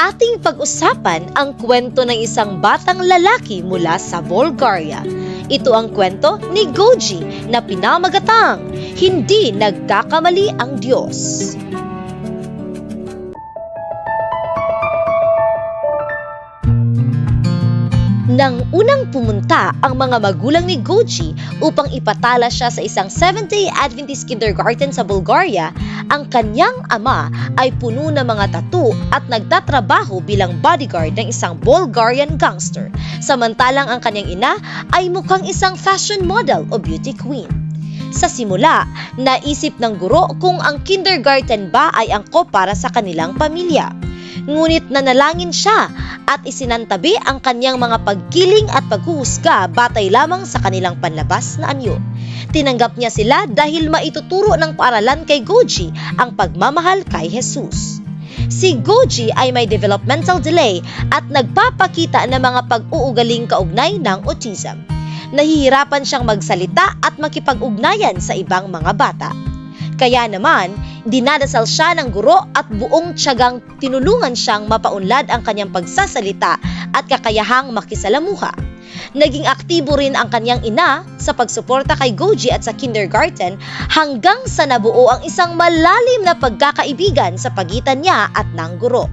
Ating pag-usapan ang kwento ng isang batang lalaki mula sa Bulgaria. Ito ang kwento ni Goji na pinamagatang Hindi Nagkakamali ang Diyos. Nang unang pumunta ang mga magulang ni Goji upang ipatala siya sa isang Seventh-day Adventist kindergarten sa Bulgaria, ang kanyang ama ay puno ng mga tattoo at nagtatrabaho bilang bodyguard ng isang Bulgarian gangster, samantalang ang kanyang ina ay mukhang isang fashion model o beauty queen. Sa simula, naisip ng guro kung ang kindergarten ba ay angkop para sa kanilang pamilya. Ngunit nanalangin siya at isinantabi ang kanyang mga pagkiling at paghuhusga batay lamang sa kanilang panlabas na anyo. Tinanggap niya sila dahil maituturo ng paaralan kay Goji ang pagmamahal kay Jesus. Si Goji ay may developmental delay at nagpapakita ng mga pag-uugaling kaugnay ng autism. Nahihirapan siyang magsalita at makipag-ugnayan sa ibang mga bata. Kaya naman, dinadasal siya ng guro at buong tiyagang tinulungan siyang mapaunlad ang kanyang pagsasalita at kakayahang makisalamuha. Naging aktibo rin ang kanyang ina sa pagsuporta kay Goji at sa kindergarten hanggang sa nabuo ang isang malalim na pagkakaibigan sa pagitan niya at ng guro.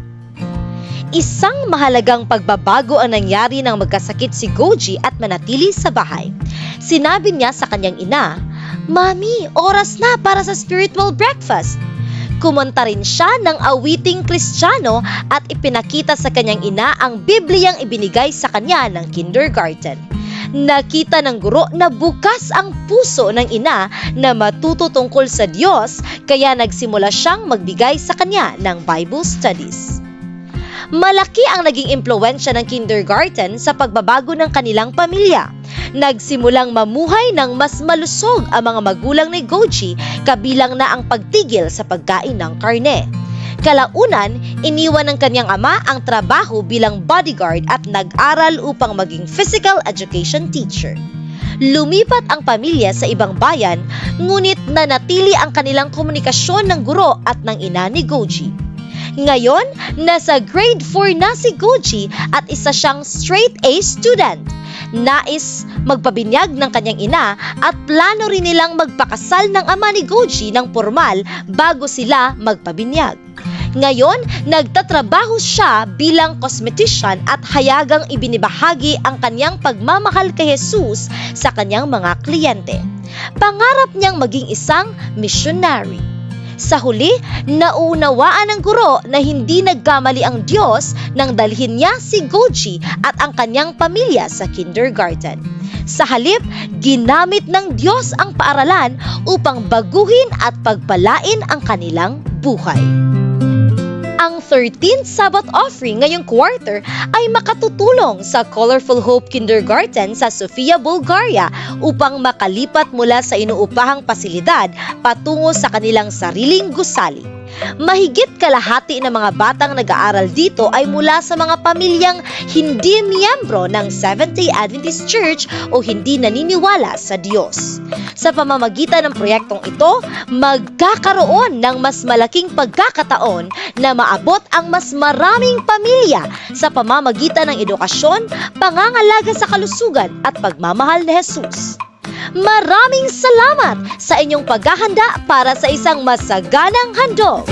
Isang mahalagang pagbabago ang nangyari nang magkasakit si Goji at manatili sa bahay. Sinabi niya sa kanyang ina, "Mami, oras na para sa spiritual breakfast." Kumanta rin siya ng awiting Kristiyano at ipinakita sa kanyang ina ang Bibliyang ibinigay sa kanya ng kindergarten. Nakita ng guro na bukas ang puso ng ina na matuto tungkol sa Diyos, kaya nagsimula siyang magbigay sa kanya ng Bible studies. Malaki ang naging impluwensya ng kindergarten sa pagbabago ng kanilang pamilya. Nagsimulang mamuhay ng mas malusog ang mga magulang ni Goji, kabilang na ang pagtigil sa pagkain ng karne. Kalaunan, iniwan ng kanyang ama ang trabaho bilang bodyguard at nag-aral upang maging physical education teacher. Lumipat ang pamilya sa ibang bayan, ngunit nanatili ang kanilang komunikasyon ng guro at ng ina ni Goji. Ngayon, nasa grade 4 na si Goji at isa siyang straight A student. Nais magpabinyag ng kanyang ina at plano rin nilang magpakasal ng ama ni Goji ng formal bago sila magpabinyag. Ngayon, nagtatrabaho siya bilang cosmetician at hayagang ibinibahagi ang kanyang pagmamahal kay Jesus sa kanyang mga kliyente. Pangarap niyang maging isang missionary. Sa huli, nauunawaan ng guro na hindi nagkamali ang Diyos nang dalhin niya si Goji at ang kanyang pamilya sa kindergarten. Sa halip, ginamit ng Diyos ang paaralan upang baguhin at pagpalain ang kanilang buhay. Ang 13th Sabbath offering ngayong quarter ay makatutulong sa Colorful Hope Kindergarten sa Sofia, Bulgaria upang makalipat mula sa inuupahang pasilidad patungo sa kanilang sariling gusali. Mahigit kalahati ng mga batang nag-aaral dito ay mula sa mga pamilyang hindi miyembro ng Seventh-day Adventist Church o hindi naniniwala sa Diyos. Sa pamamagitan ng proyektong ito, magkakaroon ng mas malaking pagkakataon na maabot ang mas maraming pamilya sa pamamagitan ng edukasyon, pangangalaga sa kalusugan at pagmamahal ni Jesus. Maraming salamat sa inyong paghahanda para sa isang masaganang handog.